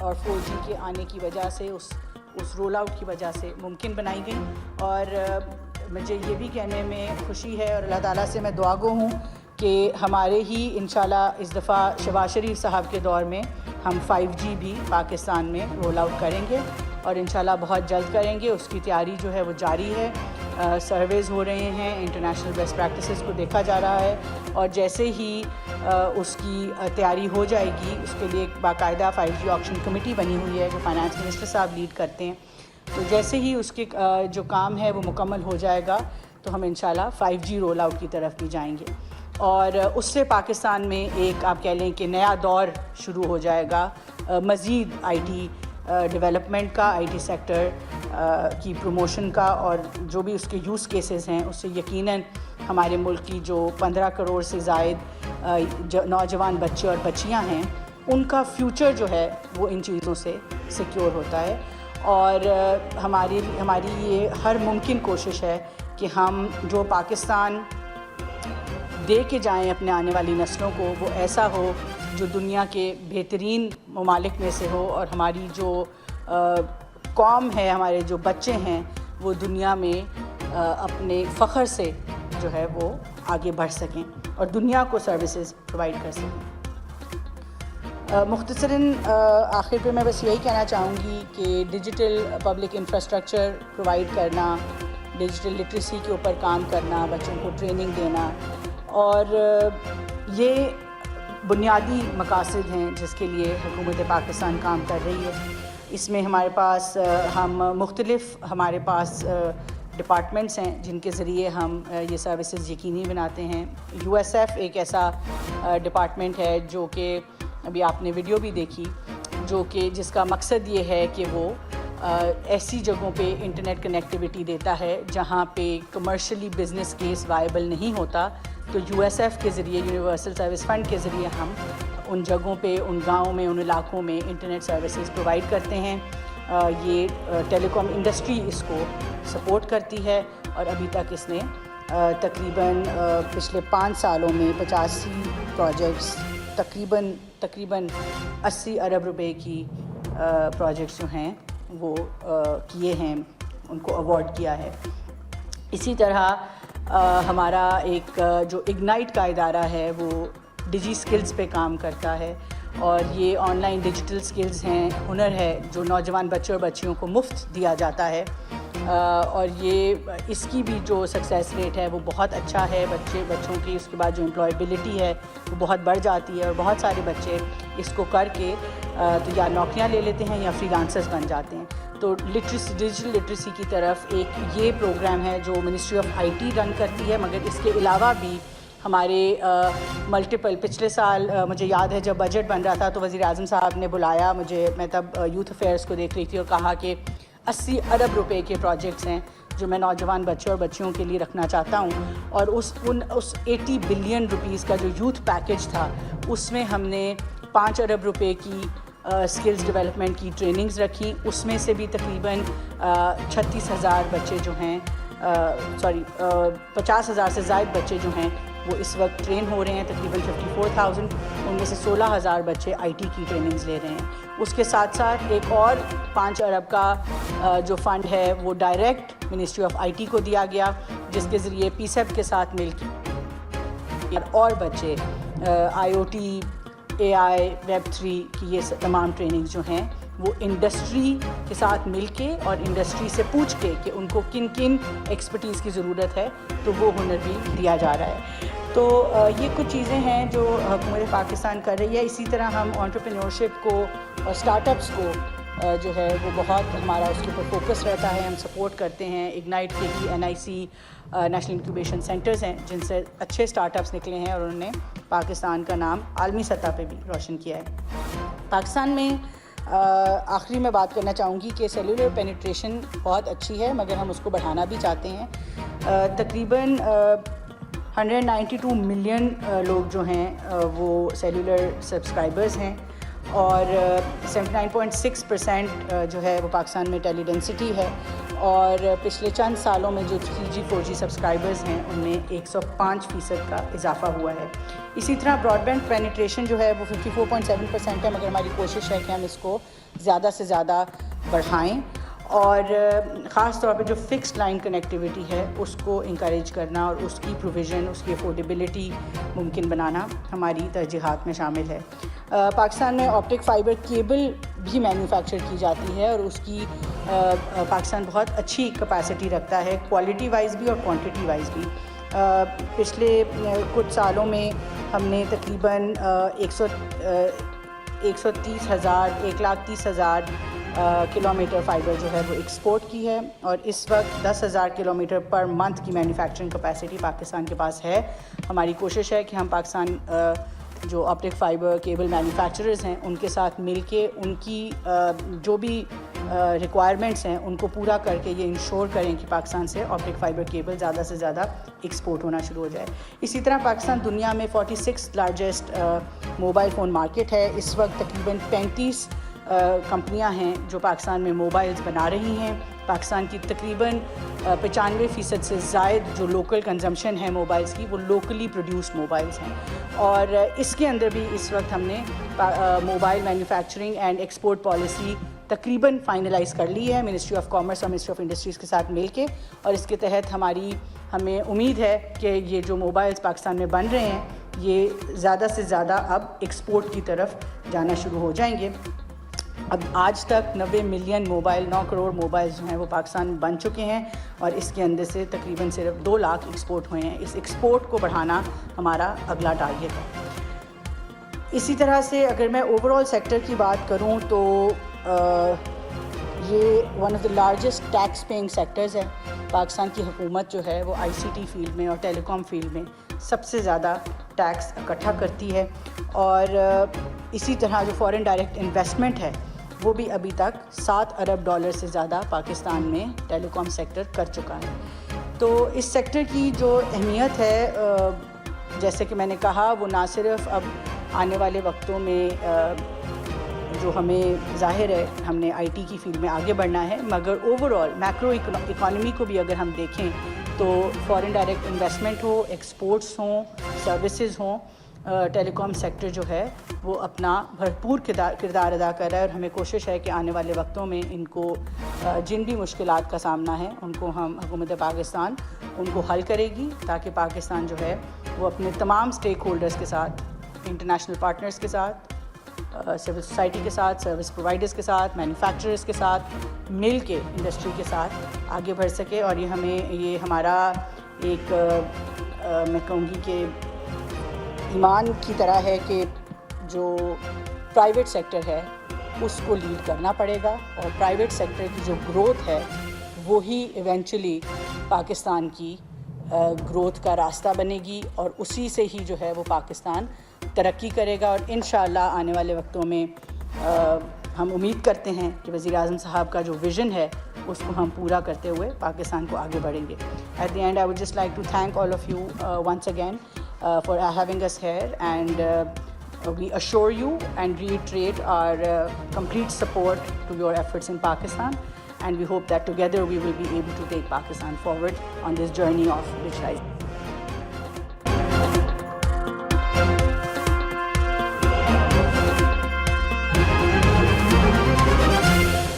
اور 4G کے آنے کی وجہ سے اس رول آؤٹ کی وجہ سے ممکن بنائی گئی. اور مجھے یہ بھی کہنے میں خوشی ہے اور اللہ تعالیٰ سے میں دعا گو ہوں کہ ہمارے ہی انشاءاللہ اس دفعہ شہباز شریف صاحب کے دور میں ہم 5G بھی پاکستان میں رول آؤٹ کریں گے اور انشاءاللہ بہت جلد کریں گے. اس کی تیاری جو ہے وہ جاری ہے, سرویز ہو رہے ہیں, انٹرنیشنل بیسٹ پریکٹسز کو دیکھا جا رہا ہے, اور جیسے ہی اس کی تیاری ہو جائے گی اس کے لیے ایک باقاعدہ 5G آکشن کمیٹی بنی ہوئی ہے جو فائنانس منسٹر صاحب لیڈ کرتے ہیں. تو جیسے ہی اس کے جو کام ہے وہ مکمل ہو جائے گا تو ہم انشاءاللہ 5G رول آؤٹ کی طرف بھی جائیں گے, اور اس سے پاکستان میں ایک آپ کہہ لیں کہ نیا دور شروع ہو جائے گا مزید آئی ٹی ڈیولپمنٹ کا, آئی ٹی سیکٹر کی پروموشن کا, اور جو بھی اس کے یوز کیسز ہیں اس سے یقیناً ہمارے ملک کی جو 15 کروڑ سے زائد نوجوان بچے اور بچیاں ہیں ان کا فیوچر جو ہے وہ ان چیزوں سے سیکیور ہوتا ہے. اور ہماری یہ ہر ممکن کوشش ہے کہ ہم جو پاکستان دے کے جائیں اپنے آنے والی نسلوں کو وہ ایسا ہو جو دنیا کے بہترین ممالک میں سے ہو, اور ہماری جو قوم ہے, ہمارے جو بچے ہیں وہ دنیا میں اپنے فخر سے جو ہے وہ آگے بڑھ سکیں اور دنیا کو سروسز پرووائڈ کر سکیں. مختصراً آخر پہ میں بس یہی کہنا چاہوں گی کہ ڈیجیٹل پبلک انفراسٹرکچر پرووائڈ کرنا, ڈیجیٹل لٹریسی کے اوپر کام کرنا, بچوں کو ٹریننگ دینا, اور یہ بنیادی مقاصد ہیں جس کے لیے حکومت پاکستان کام کر رہی ہے. اس میں ہمارے پاس ہمارے پاس ڈپارٹمنٹس ہیں جن کے ذریعے ہم یہ سروسز یقینی بناتے ہیں. USF ایک ایسا ڈپارٹمنٹ ہے جو کہ ابھی آپ نے ویڈیو بھی دیکھی, جو کہ جس کا مقصد یہ ہے کہ وہ ایسی جگہوں پہ انٹرنیٹ کنیکٹیوٹی دیتا ہے جہاں پہ کمرشلی بزنس کیس وائبل نہیں ہوتا. تو USF کے ذریعے, یونیورسل سروس فنڈ کے ذریعے ہم ان جگہوں پہ, ان گاؤں میں, ان علاقوں میں انٹرنیٹ سروسز پرووائڈ کرتے ہیں. یہ ٹیلی کام انڈسٹری اس کو سپورٹ کرتی ہے, اور ابھی تک اس نے تقریباً پچھلے 5 سالوں میں 85 پروجیکٹس تقریباً 80 ارب روپے کی پروجیکٹس جو ہیں وہ کیے ہیں, ان کو ایوارڈ کیا ہے. اسی طرح ہمارا ایک جو اگنائٹ کا ادارہ ہے وہ ڈیجی سکلز پہ کام کرتا ہے, اور یہ آن لائن ڈیجیٹل سکلز ہیں, ہنر ہے جو نوجوان بچوں اور بچیوں کو مفت دیا جاتا ہے, اور یہ اس کی بھی جو سکسیس ریٹ ہے وہ بہت اچھا ہے. بچوں کی اس کے بعد جو امپلائبلٹی ہے وہ بہت بڑھ جاتی ہے, اور بہت سارے بچے اس کو کر کے تو یا نوکریاں لے لیتے ہیں یا فری لانسرز بن جاتے ہیں. تو ڈیجیٹل لٹریسی کی طرف ایک یہ پروگرام ہے جو منسٹری آف IT رن کرتی ہے, مگر اس کے علاوہ بھی ہمارے ملٹیپل, پچھلے سال مجھے یاد ہے جب بجٹ بن رہا تھا تو وزیر اعظم صاحب نے بلایا مجھے, میں تب یوتھ افیئرس کو دیکھ رہی تھی, اور کہا کہ 80 ارب روپے کے پروجیکٹس ہیں جو میں نوجوان بچوں اور بچیوں کے لیے رکھنا چاہتا ہوں. اور اس 80 بلین روپیز کا جو یوتھ پیکیج تھا اس میں ہم نے 5 ارب روپے کی سکلز ڈیولپمنٹ کی ٹریننگز رکھی. اس میں سے بھی تقریباً 36,000 بچے جو ہیں 50,000 سے زائد بچے جو ہیں وہ اس وقت ٹرین ہو رہے ہیں, تقریباً 54,000, ان میں سے 16,000 بچے IT کی ٹریننگز لے رہے ہیں. اس کے ساتھ ساتھ ایک اور 5 ارب کا جو فنڈ ہے وہ ڈائریکٹ منسٹری آف IT کو دیا گیا, جس کے ذریعے PSEB کے ساتھ مل کے اور بچے IoT, AI, Web3 کی یہ تمام ٹریننگز جو ہیں وہ انڈسٹری کے ساتھ مل کے اور انڈسٹری سے پوچھ کے کہ ان کو کن کن ایکسپرٹیز کی ضرورت ہے تو وہ ہنر بھی دیا جا رہا ہے. تو یہ کچھ چیزیں ہیں جو حکومت پاکستان کر رہی ہے. اسی طرح ہم انٹرپرینیورشپ کو اور اسٹارٹ اپس کو جو ہے وہ بہت ہمارا اس کے اوپر فوکس رہتا ہے, ہم سپورٹ کرتے ہیں. اگنائٹ کے ہی NIC نیشنل انکیوبیشن سینٹرز ہیں جن سے اچھے اسٹارٹ اپس نکلے ہیں, اور انہوں نے پاکستان کا نام عالمی سطح پہ بھی روشن کیا ہے. پاکستان میں آخری میں بات کرنا چاہوں گی کہ سیلولر پینیٹریشن بہت اچھی ہے, مگر ہم اس کو بڑھانا بھی چاہتے ہیں. تقریباً 192 ملین لوگ جو ہیں وہ سیلولر سبسکرائبرز ہیں, اور 79.6% جو ہے وہ پاکستان میں ٹیلی ڈینسٹی ہے، اور پچھلے چند سالوں میں جو 3G 4G سبسکرائبرز ہیں ان میں 105% کا اضافہ ہوا ہے۔ اسی طرح براڈ بینڈ پینیٹریشن جو ہے وہ 54.7% ہے، مگر ہماری کوشش ہے کہ ہم اس کو زیادہ سے زیادہ بڑھائیں، اور خاص طور پہ جو فکسڈ لائن کنیکٹیویٹی ہے اس کو انکریج کرنا اور اس کی پروویژن، اس کی افورڈیبلٹی ممکن بنانا ہماری ترجیحات میں شامل ہے۔ پاکستان میں آپٹک فائبر کیبل بھی مینوفیکچر کی جاتی ہے، اور اس کی پاکستان بہت اچھی کیپیسٹی رکھتا ہے، کوالٹی وائز بھی اور کوانٹٹی وائز بھی۔ پچھلے کچھ سالوں میں ہم نے تقریباً 1,30,000 کلومیٹر فائبر جو ہے وہ ایکسپورٹ کی ہے، اور اس وقت 10,000 کلومیٹر پر منتھ کی مینوفیکچرنگ کیپیسٹی پاکستان کے پاس ہے۔ ہماری کوشش ہے کہ ہم پاکستان جو آپٹک فائبر کیبل مینوفیکچررز ہیں ان کے ساتھ مل کے ان کی جو بھی ریکوائرمنٹس ہیں ان کو پورا کر کے یہ انشور کریں کہ پاکستان سے آپٹک فائبر کیبل زیادہ سے زیادہ ایکسپورٹ ہونا شروع ہو جائے۔ اسی طرح پاکستان دنیا میں 46 لارجسٹ موبائل فون مارکیٹ ہے۔ اس وقت تقریباً 35 کمپنیاں ہیں جو پاکستان میں موبائلز بنا رہی ہیں۔ پاکستان کی تقریباً 95% سے زائد جو لوکل کنزمپشن ہے موبائلز کی وہ لوکلی پروڈیوسڈ موبائلز ہیں، اور اس کے اندر بھی اس وقت ہم نے mobile manufacturing and export policy تقریباً فائنلائز کر لی ہے منسٹری آف کامرس اور منسٹری آف انڈسٹریز کے ساتھ مل کے، اور اس کے تحت ہمیں امید ہے کہ یہ جو موبائلز پاکستان میں بن رہے ہیں یہ زیادہ سے زیادہ اب ایکسپورٹ کی طرف جانا شروع ہو جائیں گے۔ اب آج تک 90 ملین موبائل، 9 کروڑ موبائلز جو ہیں وہ پاکستان میں بن چکے ہیں، اور اس کے اندر سے تقریباً صرف 2 لاکھ ایکسپورٹ ہوئے ہیں۔ اس ایکسپورٹ کو بڑھانا ہمارا اگلا ٹارگیٹ ہے۔ اسی طرح سے اگر میں اوور آل سیکٹر کی بات کروں تو یہ one of the largest tax paying sectors ہے۔ پاکستان کی حکومت جو ہے وہ ICT فیلڈ میں اور ٹیلی کام فیلڈ میں سب سے زیادہ ٹیکس اکٹھا کرتی ہے، اور اسی طرح جو فارن ڈائریکٹ انویسٹمنٹ ہے وہ بھی ابھی تک $7 ارب سے زیادہ پاکستان میں ٹیلی کام سیکٹر کر چکا ہے۔ تو اس سیکٹر کی جو اہمیت ہے جیسے کہ میں نے کہا وہ نہ صرف اب آنے والے وقتوں میں جو ہمیں ظاہر ہے ہم نے IT کی فیلڈ میں آگے بڑھنا ہے، مگر اوور آل میکرو اکانومی کو بھی اگر ہم دیکھیں تو فارن ڈائریکٹ انویسٹمنٹ ہو، ایکسپورٹس ہوں، سروسز ہوں، ٹیلی کام سیکٹر جو ہے وہ اپنا بھرپور کردار ادا کر رہا ہے، اور ہمیں کوشش ہے کہ آنے والے وقتوں میں ان کو جن بھی مشکلات کا سامنا ہے ان کو حکومت پاکستان ان کو حل کرے گی، تاکہ پاکستان جو ہے وہ اپنے تمام اسٹیک ہولڈرز کے ساتھ، انٹرنیشنل پارٹنرز کے ساتھ، سول سوسائٹی کے ساتھ، سروس پرووائڈرز کے ساتھ، مینوفیکچررز کے ساتھ مل کے انڈسٹری کے ساتھ آگے بڑھ سکے۔ اور یہ ہمارا ایک میں کہوں گی کہ ایمان کی طرح ہے کہ جو پرائیویٹ سیکٹر ہے اس کو لیڈ کرنا پڑے گا، اور پرائیویٹ سیکٹر کی جو گروتھ ہے وہی ایونچولی پاکستان کی گروتھ کا راستہ بنے گی، اور اسی سے ہی جو ہے وہ پاکستان ترقی کرے گا۔ اور انشاءاللہ آنے والے وقتوں میں ہم امید کرتے ہیں کہ وزیر اعظم صاحب کا جو ویژن ہے اس کو ہم پورا کرتے ہوئے پاکستان کو آگے بڑھیں گے۔ At the end I would just like to thank all of you once again for having us here, and we assure you and reiterate our complete support to your efforts in Pakistan, and we hope that together we will be able to take Pakistan forward on this journey of digitization.